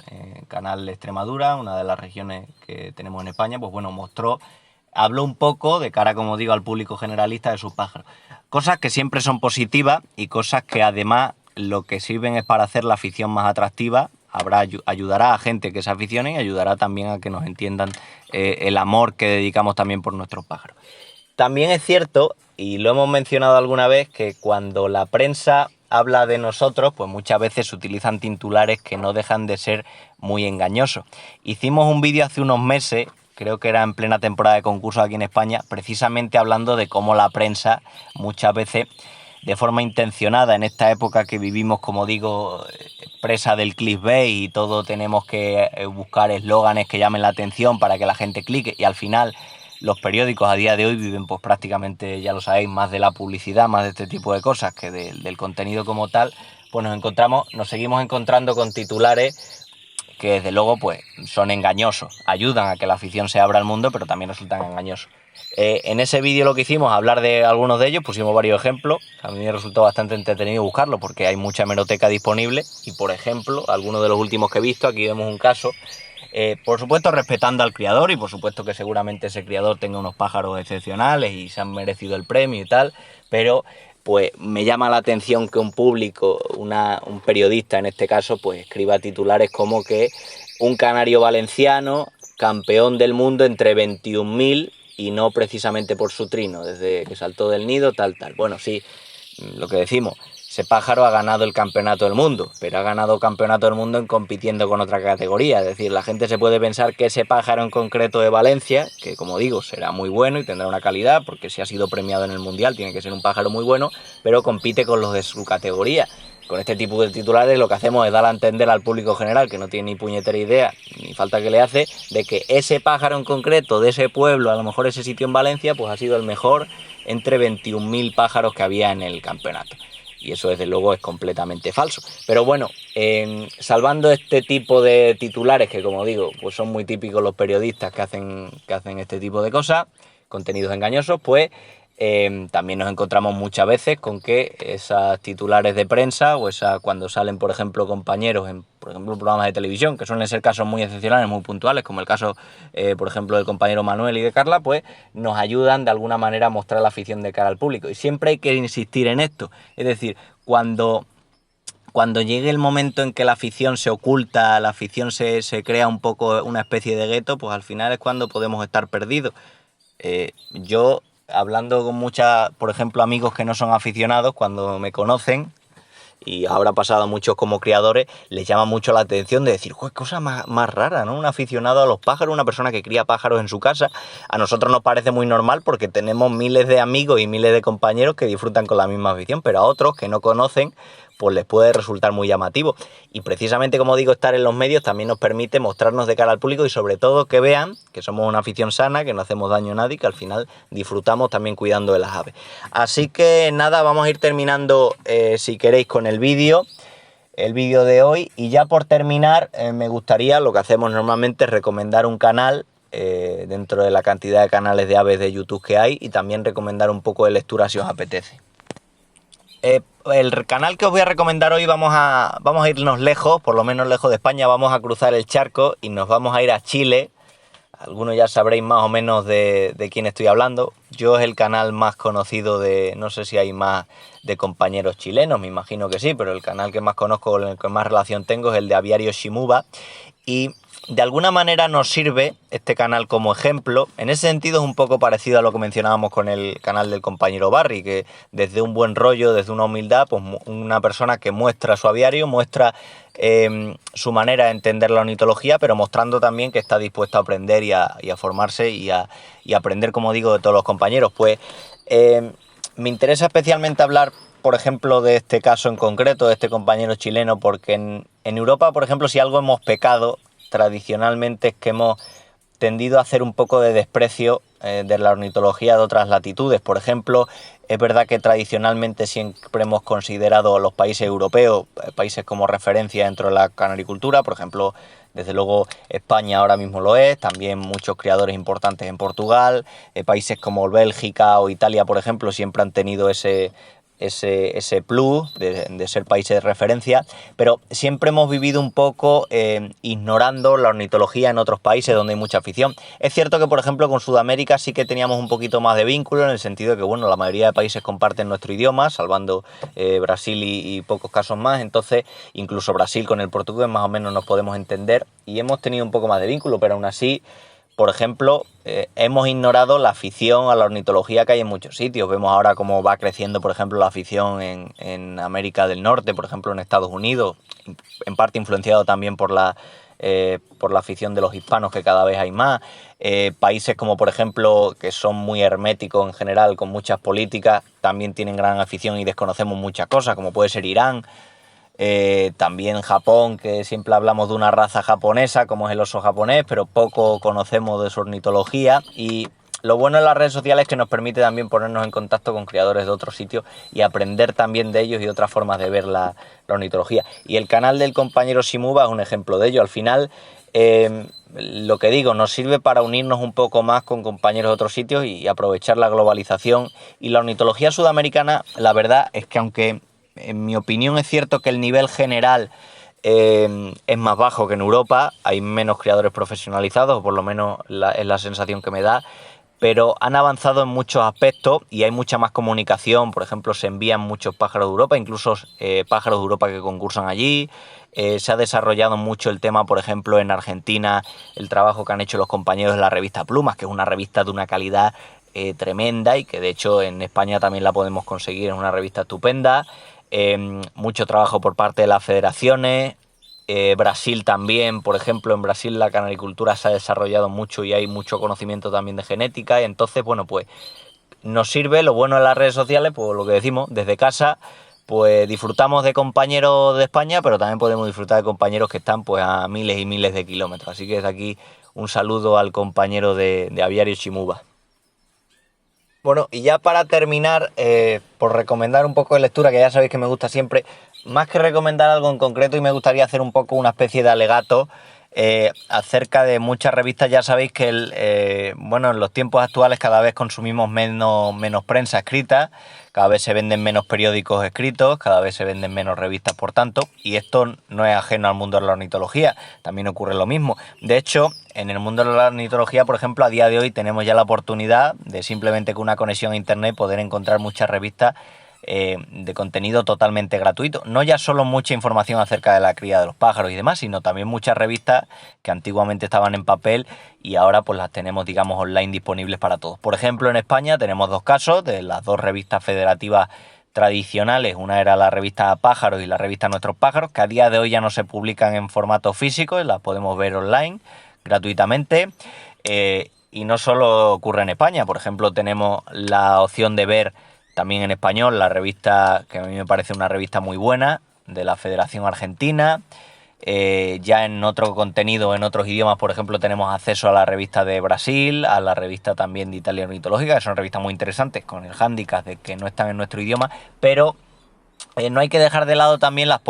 canal de Extremadura, una de las regiones que tenemos en España, pues bueno, habló un poco de cara, como digo, al público generalista de sus pájaros. Cosas que siempre son positivas y cosas que además lo que sirven es para hacer la afición más atractiva. Ayudará a gente que se aficione y ayudará también a que nos entiendan el amor que dedicamos también por nuestros pájaros. También es cierto, y lo hemos mencionado alguna vez, que cuando la prensa habla de nosotros, pues muchas veces se utilizan titulares que no dejan de ser muy engañosos. Hicimos un vídeo hace unos meses, creo que era en plena temporada de concursos aquí en España, precisamente hablando de cómo la prensa muchas veces, de forma intencionada, en esta época que vivimos, como digo, presa del clickbait y todo tenemos que buscar eslóganes que llamen la atención para que la gente clique, y al final los periódicos a día de hoy viven pues prácticamente, ya lo sabéis, más de la publicidad, más de este tipo de cosas que del contenido como tal, pues nos seguimos encontrando con titulares que desde luego pues son engañosos, ayudan a que la afición se abra al mundo, pero también resultan engañosos. En ese vídeo lo que hicimos, hablar de algunos de ellos, pusimos varios ejemplos. A mí me resultó bastante entretenido buscarlo porque hay mucha hemeroteca disponible y, por ejemplo, algunos de los últimos que he visto, aquí vemos un caso, por supuesto respetando al criador y por supuesto que seguramente ese criador tenga unos pájaros excepcionales y se han merecido el premio y tal, pero pues me llama la atención que un público, un periodista en este caso, pues escriba titulares como que un canario valenciano, campeón del mundo entre 21.000 y no precisamente por su trino, desde que saltó del nido, tal. Bueno, sí, lo que decimos, ese pájaro ha ganado el campeonato del mundo, pero ha ganado campeonato del mundo en compitiendo con otra categoría. Es decir, la gente se puede pensar que ese pájaro en concreto de Valencia, que como digo, será muy bueno y tendrá una calidad, porque si ha sido premiado en el Mundial tiene que ser un pájaro muy bueno, pero compite con los de su categoría. Con este tipo de titulares lo que hacemos es dar a entender al público general, que no tiene ni puñetera idea, ni falta que le hace, de que ese pájaro en concreto, de ese pueblo, a lo mejor ese sitio en Valencia, pues ha sido el mejor entre 21.000 pájaros que había en el campeonato. Y eso desde luego es completamente falso. Pero bueno, salvando este tipo de titulares, que como digo, pues son muy típicos los periodistas que hacen este tipo de cosas, contenidos engañosos, pues también nos encontramos muchas veces con que esas titulares de prensa o cuando salen, por ejemplo, compañeros en, por ejemplo, programas de televisión, que suelen ser casos muy excepcionales, muy puntuales, como el caso, por ejemplo, del compañero Manuel y de Carla, pues nos ayudan de alguna manera a mostrar la afición de cara al público. Y siempre hay que insistir en esto. Es decir, cuando llegue el momento en que la afición se oculta, la afición se crea un poco una especie de gueto, pues al final es cuando podemos estar perdidos. Yo, hablando con muchas, por ejemplo, amigos que no son aficionados, cuando me conocen, y ahora pasado muchos como criadores, les llama mucho la atención de decir, qué cosa más rara, ¿no? Un aficionado a los pájaros, una persona que cría pájaros en su casa. A nosotros nos parece muy normal porque tenemos miles de amigos y miles de compañeros que disfrutan con la misma afición, pero a otros que no conocen, pues les puede resultar muy llamativo. Y precisamente, como digo, estar en los medios también nos permite mostrarnos de cara al público y sobre todo que vean que somos una afición sana, que no hacemos daño a nadie y que al final disfrutamos también cuidando de las aves. Así que nada, vamos a ir terminando, si queréis, con el vídeo de hoy. Y ya por terminar, me gustaría, lo que hacemos normalmente es recomendar un canal dentro de la cantidad de canales de aves de YouTube que hay, y también recomendar un poco de lectura si os apetece. El canal que os voy a recomendar hoy, vamos a irnos lejos, por lo menos lejos de España, vamos a cruzar el charco y nos vamos a ir a Chile. Algunos ya sabréis más o menos de quién estoy hablando. Yo es el canal más conocido no sé si hay más de compañeros chilenos, me imagino que sí, pero el canal que más conozco, con el que más relación tengo, es el de Aviario Shimuba. Y de alguna manera nos sirve este canal como ejemplo. En ese sentido es un poco parecido a lo que mencionábamos con el canal del compañero Barry, que desde un buen rollo, desde una humildad, pues una persona que muestra su aviario, muestra su manera de entender la ornitología, pero mostrando también que está dispuesto a aprender y a formarse y a aprender, como digo, de todos los compañeros. Pues me interesa especialmente hablar, por ejemplo, de este caso en concreto, de este compañero chileno, porque en Europa, por ejemplo, si algo hemos pecado tradicionalmente es que hemos tendido a hacer un poco de desprecio de la ornitología de otras latitudes. Por ejemplo, es verdad que tradicionalmente siempre hemos considerado a los países europeos países como referencia dentro de la canaricultura. Por ejemplo, desde luego España ahora mismo lo es, también muchos criadores importantes en Portugal, países como Bélgica o Italia, por ejemplo, siempre han tenido ese plus de ser países de referencia, pero siempre hemos vivido un poco ignorando la ornitología en otros países donde hay mucha afición. Es cierto que, por ejemplo, con Sudamérica sí que teníamos un poquito más de vínculo, en el sentido de que, bueno, la mayoría de países comparten nuestro idioma, salvando Brasil y pocos casos más. Entonces, incluso Brasil con el portugués más o menos nos podemos entender y hemos tenido un poco más de vínculo, pero aún así, por ejemplo, hemos ignorado la afición a la ornitología que hay en muchos sitios. Vemos ahora cómo va creciendo, por ejemplo, la afición en América del Norte, por ejemplo, en Estados Unidos, en parte influenciado también por la afición de los hispanos, que cada vez hay más. Países como, por ejemplo, que son muy herméticos en general, con muchas políticas, también tienen gran afición y desconocemos muchas cosas, como puede ser Irán. También Japón, que siempre hablamos de una raza japonesa como es el oso japonés, pero poco conocemos de su ornitología. Y lo bueno de las redes sociales es que nos permite también ponernos en contacto con criadores de otros sitios y aprender también de ellos y de otras formas de ver la ornitología. Y el canal del compañero Shimuba es un ejemplo de ello. Al final, lo que digo, nos sirve para unirnos un poco más con compañeros de otros sitios y aprovechar la globalización. Y la ornitología sudamericana, la verdad es que, aunque en mi opinión es cierto que el nivel general es más bajo que en Europa, hay menos criadores profesionalizados, o por lo menos es la sensación que me da, pero han avanzado en muchos aspectos y hay mucha más comunicación. Por ejemplo, se envían muchos pájaros de Europa, incluso pájaros de Europa que concursan allí. Se ha desarrollado mucho el tema, por ejemplo, en Argentina, el trabajo que han hecho los compañeros de la revista Plumas, que es una revista de una calidad tremenda y que de hecho en España también la podemos conseguir, es una revista estupenda. mucho trabajo por parte de las federaciones. Brasil también, por ejemplo, en Brasil la canaricultura se ha desarrollado mucho y hay mucho conocimiento también de genética, y entonces, bueno, pues nos sirve lo bueno de las redes sociales, pues lo que decimos, desde casa, pues disfrutamos de compañeros de España, pero también podemos disfrutar de compañeros que están pues a miles y miles de kilómetros. Así que desde aquí un saludo al compañero de Aviario Chimuba. Bueno, y ya para terminar, por recomendar un poco de lectura, que ya sabéis que me gusta siempre, más que recomendar algo en concreto, y me gustaría hacer un poco una especie de alegato acerca de muchas revistas. Ya sabéis que bueno, en los tiempos actuales cada vez consumimos menos prensa escrita, cada vez se venden menos periódicos escritos, cada vez se venden menos revistas, por tanto, y esto no es ajeno al mundo de la ornitología, también ocurre lo mismo. De hecho, en el mundo de la ornitología, por ejemplo, a día de hoy tenemos ya la oportunidad de simplemente con una conexión a internet poder encontrar muchas revistas de contenido totalmente gratuito. No ya solo mucha información acerca de la cría de los pájaros y demás, sino también muchas revistas que antiguamente estaban en papel y ahora pues las tenemos, digamos, online disponibles para todos. Por ejemplo, en España tenemos dos casos de las dos revistas federativas tradicionales. Una era la revista Pájaros y la revista Nuestros Pájaros, que a día de hoy ya no se publican en formato físico y las podemos ver online gratuitamente. Y no solo ocurre en España, por ejemplo, tenemos la opción de ver también en español la revista, que a mí me parece una revista muy buena, de la Federación Argentina. Ya en otro contenido, en otros idiomas, por ejemplo, tenemos acceso a la revista de Brasil, a la revista también de Italia Ornitológica, que son revistas muy interesantes, con el hándicap de que no están en nuestro idioma, pero no hay que dejar de lado también las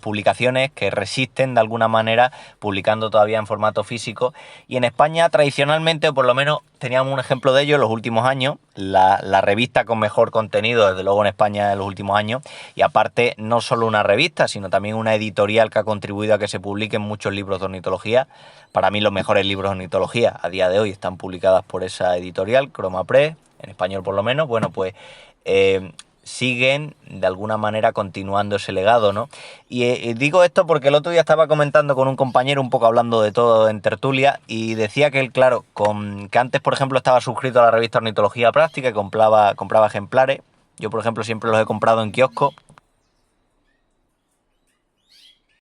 publicaciones que resisten de alguna manera, publicando todavía en formato físico. Y en España tradicionalmente, o por lo menos teníamos un ejemplo de ello en los últimos años, la revista con mejor contenido, desde luego en España en los últimos años, y aparte no solo una revista, sino también una editorial que ha contribuido a que se publiquen muchos libros de ornitología. Para mí los mejores libros de ornitología a día de hoy están publicadas por esa editorial, Croma Press, en español por lo menos. Bueno, pues siguen de alguna manera continuando ese legado, ¿no? Y digo esto porque el otro día estaba comentando con un compañero, un poco hablando de todo en tertulia, y decía que él, claro, que antes, por ejemplo, estaba suscrito a la revista Ornitología Práctica y compraba ejemplares. Yo, por ejemplo, siempre los he comprado en kiosco,